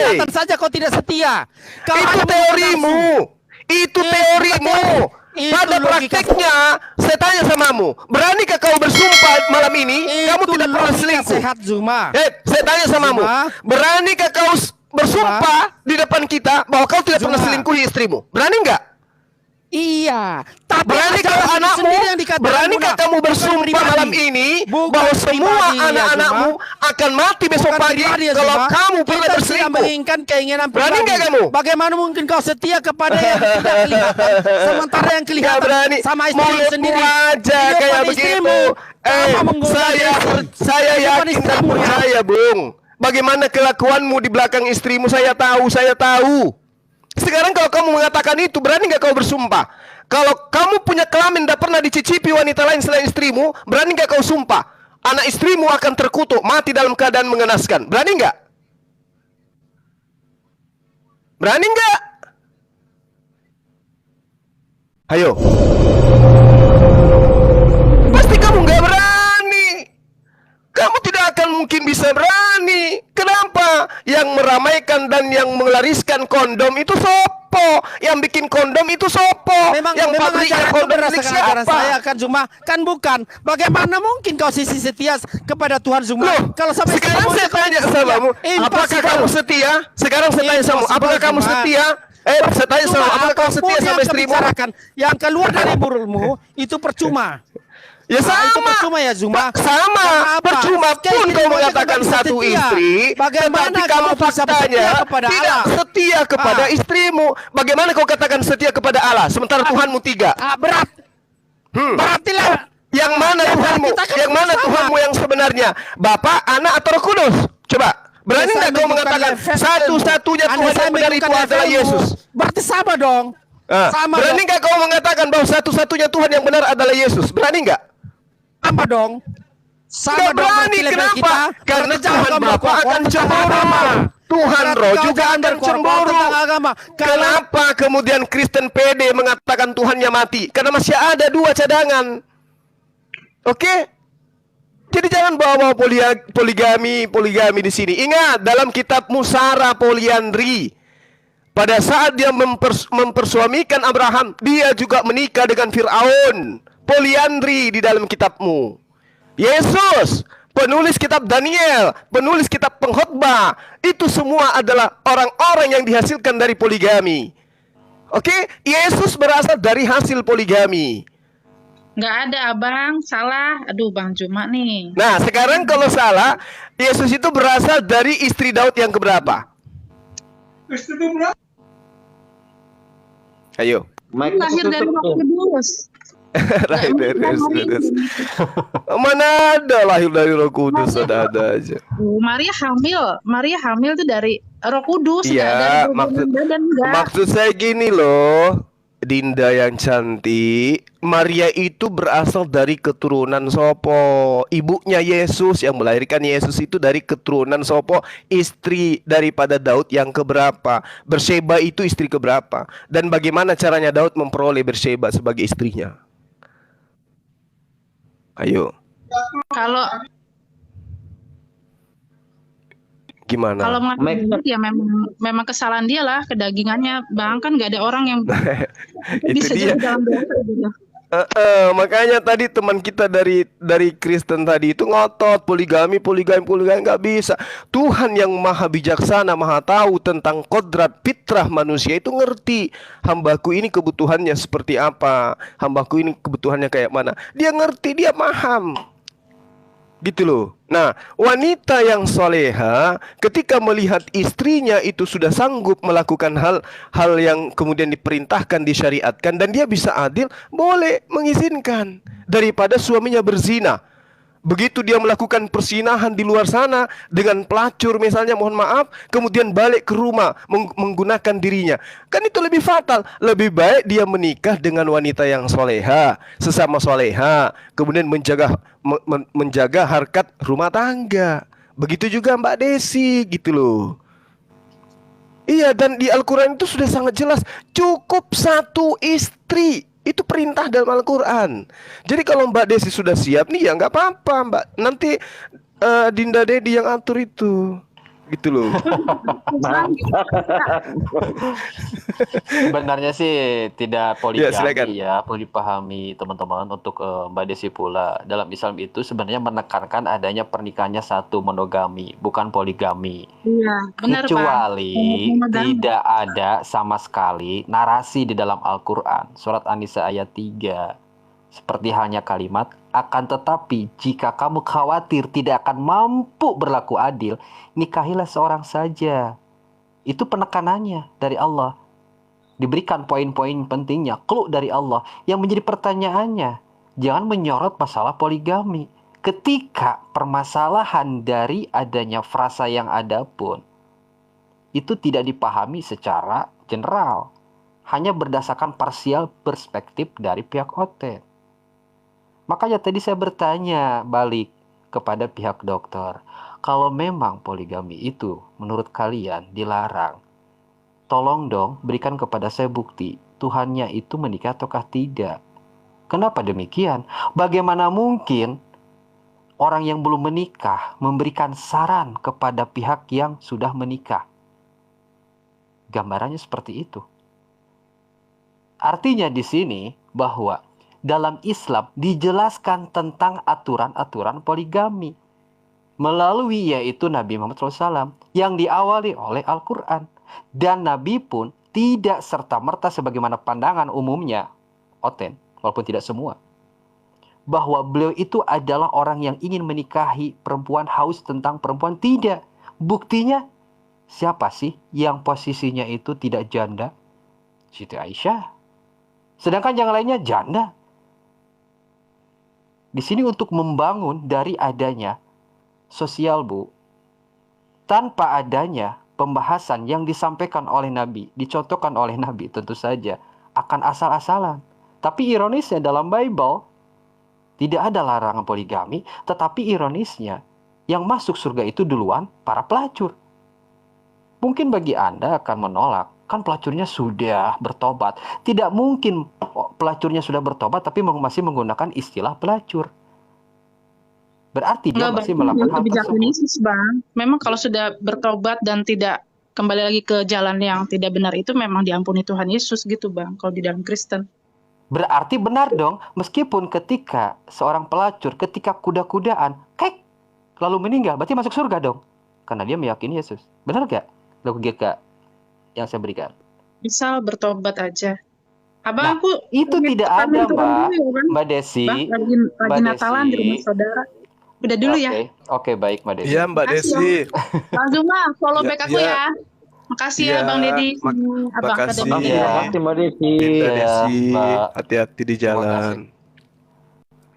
kelihatan saja kau tidak setia. Itu teorimu. Itu teorimu. Pada prakteknya, saya tanya samamu, beranikah kau bersumpah malam ini kamu tidak pernah selingkuh? Sehat Zuma. Saya tanya samamu, beranikah kau bersumpah di depan kita bahwa kau tidak pernah selingkuhi istrimu? Berani enggak? Iya, tapi beranikah kamu bersumpah malam ini bahwa semua anak-anakmu akan mati besok pagi kalau kamu pernah berselingkuh? Menginginkan keinginan berani enggak kamu? Bagaimana mungkin kau setia kepada yang tidak kelihatan, sementara yang kelihatan berani. sama istri sendiri aja kayak begitu. Saya yakin dan percaya, Bung. Bagaimana kelakuanmu di belakang istrimu saya tahu. Sekarang kalau kamu mengatakan itu, berani nggak kau bersumpah? Kalau kamu punya kelamin tidak pernah dicicipi wanita lain selain istrimu, berani nggak kau sumpah? Anak istrimu akan terkutuk, mati dalam keadaan mengenaskan. Berani nggak? Berani nggak? Ayo. Pasti kamu nggak berani. Kamu tidak akan mungkin bisa berani. Kenapa? Yang meramaikan dan yang melariskan kondom itu sopo? Yang bikin kondom itu sopo? Memang pabriknya kondom milik siapa? Saya kan Zuma, kan bukan. Bagaimana mungkin kau sisi setia kepada Tuhan Zuma? Kalau sampai sekarang saya tanya samamu, apakah kamu setia? Sekarang saya tanya samamu, apakah kamu setia? Saya tanya samamu, apakah kamu setia sama istrimu? Yang keluar dari mulutmu itu percuma. Ya sama, itu percuma ya Zuma. Sama, percuma pun kau mengatakan satu istri, bagaimana kamu faktanya tidak setia kepada istrimu. Bagaimana kau katakan setia kepada Allah, sementara Tuhanmu 3? Berat. Berartilah yang mana Tuhanmu? Yang mana Tuhanmu yang sebenarnya? Bapa, Anak, atau Roh Kudus? Coba, berani nggak kau mengatakan satu-satunya Tuhan yang benar itu adalah Yesus? Berarti sama dong. Berani nggak kau mengatakan bahwa satu-satunya Tuhan yang benar adalah Yesus? Berani nggak? Sama dong. Sama berani. Kenapa? Karena Tuhan Bapa akan cemburu. Tuhan Roh juga akan cemburu. Kenapa kemudian Kristen PD mengatakan Tuhannya mati? Karena masih ada 2 cadangan. Oke? Jadi jangan bawa poligami di sini. Ingat, dalam kitab Musara Poliandri, pada saat dia mempersuamikan Abraham, dia juga menikah dengan Firaun. Poliandri di dalam kitabmu. Yesus, penulis kitab Daniel, penulis kitab Pengkhotbah, itu semua adalah orang-orang yang dihasilkan dari poligami. Oke? Yesus berasal dari hasil poligami. Nggak ada abang, salah. Aduh Bang Juma nih. Nah sekarang kalau salah, Yesus itu berasal dari istri Daud yang keberapa? Istri keberapa? Ayo. Lahir dari Roh Kudus. Lahir dari Roh Kudus. Mana ada lahir dari Roh Kudus, ada aja. Maria hamil itu dari Roh Kudus. Iya, maksud saya gini loh, Dinda yang cantik, Maria itu berasal dari keturunan sopo? Ibunya Yesus yang melahirkan Yesus itu dari keturunan sopo? Istri daripada Daud yang keberapa? Berseba itu istri keberapa? Dan bagaimana caranya Daud memperoleh Berseba sebagai istrinya? Ayo. Kalau gimana? Kalau mengaku ya memang kesalahan dia lah, kedagingannya Bang, kan nggak ada orang yang bisa jadi dalam dosa gitu. Makanya tadi teman kita dari Kristen tadi itu ngotot poligami nggak bisa. Tuhan yang maha bijaksana, maha tahu tentang kodrat fitrah manusia itu ngerti. Hambaku ini kebutuhannya seperti apa, hambaku ini kebutuhannya kayak mana. Dia ngerti, dia paham. Gitu loh. Nah, wanita yang soleha ketika melihat istrinya itu sudah sanggup melakukan hal yang kemudian diperintahkan, disyariatkan, dan dia bisa adil, boleh mengizinkan daripada suaminya berzina. Begitu dia melakukan persinahan di luar sana dengan pelacur misalnya, mohon maaf, kemudian balik ke rumah menggunakan dirinya, kan itu lebih fatal. Lebih baik dia menikah dengan wanita yang soleha, sesama soleha, kemudian menjaga harkat rumah tangga. Begitu juga Mbak Desi, gitu loh. Iya, dan di Al-Quran itu sudah sangat jelas, cukup 1 istri. Itu perintah dalam Al-Quran. Jadi kalau Mbak Desi sudah siap nih, ya nggak apa-apa Mbak. Nanti Dinda Dedi yang atur itu. gitu loh. Sebenarnya sih tidak Ya, silakan. poligami ya, perlu dipahami teman-teman untuk Mbak Desi pula. Dalam Islam itu sebenarnya menekankan adanya pernikahannya satu monogami, bukan poligami. Iya, benar Pak. Kecuali Monogami. tidak ada sama sekali narasi di dalam Al-Quran, surat An-Nisa ayat 3. Seperti halnya kalimat, akan tetapi jika kamu khawatir tidak akan mampu berlaku adil, nikahilah seorang saja. Itu penekanannya dari Allah. Diberikan poin-poin pentingnya, clue dari Allah. Yang menjadi pertanyaannya, jangan menyorot masalah poligami. Ketika permasalahan dari adanya frasa yang ada pun, itu tidak dipahami secara general. Hanya berdasarkan parsial perspektif dari pihak hotel. Makanya tadi saya bertanya balik kepada pihak dokter. Kalau memang poligami itu menurut kalian dilarang, tolong dong berikan kepada saya bukti Tuhannya itu menikah ataukah tidak. Kenapa demikian? Bagaimana mungkin orang yang belum menikah memberikan saran kepada pihak yang sudah menikah? Gambarannya seperti itu. Artinya di sini bahwa dalam Islam dijelaskan tentang aturan-aturan poligami melalui yaitu Nabi Muhammad SAW yang diawali oleh Al-Quran. Dan Nabi pun tidak serta-merta sebagaimana pandangan umumnya, Oten, walaupun tidak semua, bahwa beliau itu adalah orang yang ingin menikahi perempuan, haus tentang perempuan. Tidak. Buktinya, siapa sih yang posisinya itu tidak janda? Siti Aisyah. Sedangkan yang lainnya janda. Di sini untuk membangun dari adanya sosial, Bu. Tanpa adanya pembahasan yang disampaikan oleh Nabi, dicontohkan oleh Nabi tentu saja akan asal-asalan. Tapi ironisnya dalam Bible tidak ada larangan poligami, tetapi ironisnya yang masuk surga itu duluan para pelacur. Mungkin bagi Anda akan menolak, kan pelacurnya sudah bertobat. Tidak mungkin pelacurnya sudah bertobat tapi masih menggunakan istilah pelacur. Berarti dia Enggak, masih Bang. melakukan hal Kebijakan tersebut. Yesus, Bang. Memang kalau sudah bertobat dan tidak kembali lagi ke jalan yang tidak benar itu memang diampuni Tuhan Yesus gitu, Bang. Kalau di dalam Kristen. Berarti benar dong, meskipun ketika seorang pelacur, ketika kuda-kudaan, lalu meninggal, berarti masuk surga dong. Karena dia meyakini Yesus. Benar gak logika yang saya berikan? Misal bertobat aja. Nah, Abang, aku itu tidak ada, Mbak Desi. Bang, lagi Natalan di rumah saudara. Udah dulu ya. Oke, baik Mbak Desi. Iya, Mbak Desi. Bang Zuma, follow Ya, back aku ya. ya. Makasih Ya, ya Bang Dedi. Abang makasih. Akademi. Iya. Terima kasih Mbak Desi. Mbak Iya, Desi, Mbak. hati-hati di Terima jalan. kasih.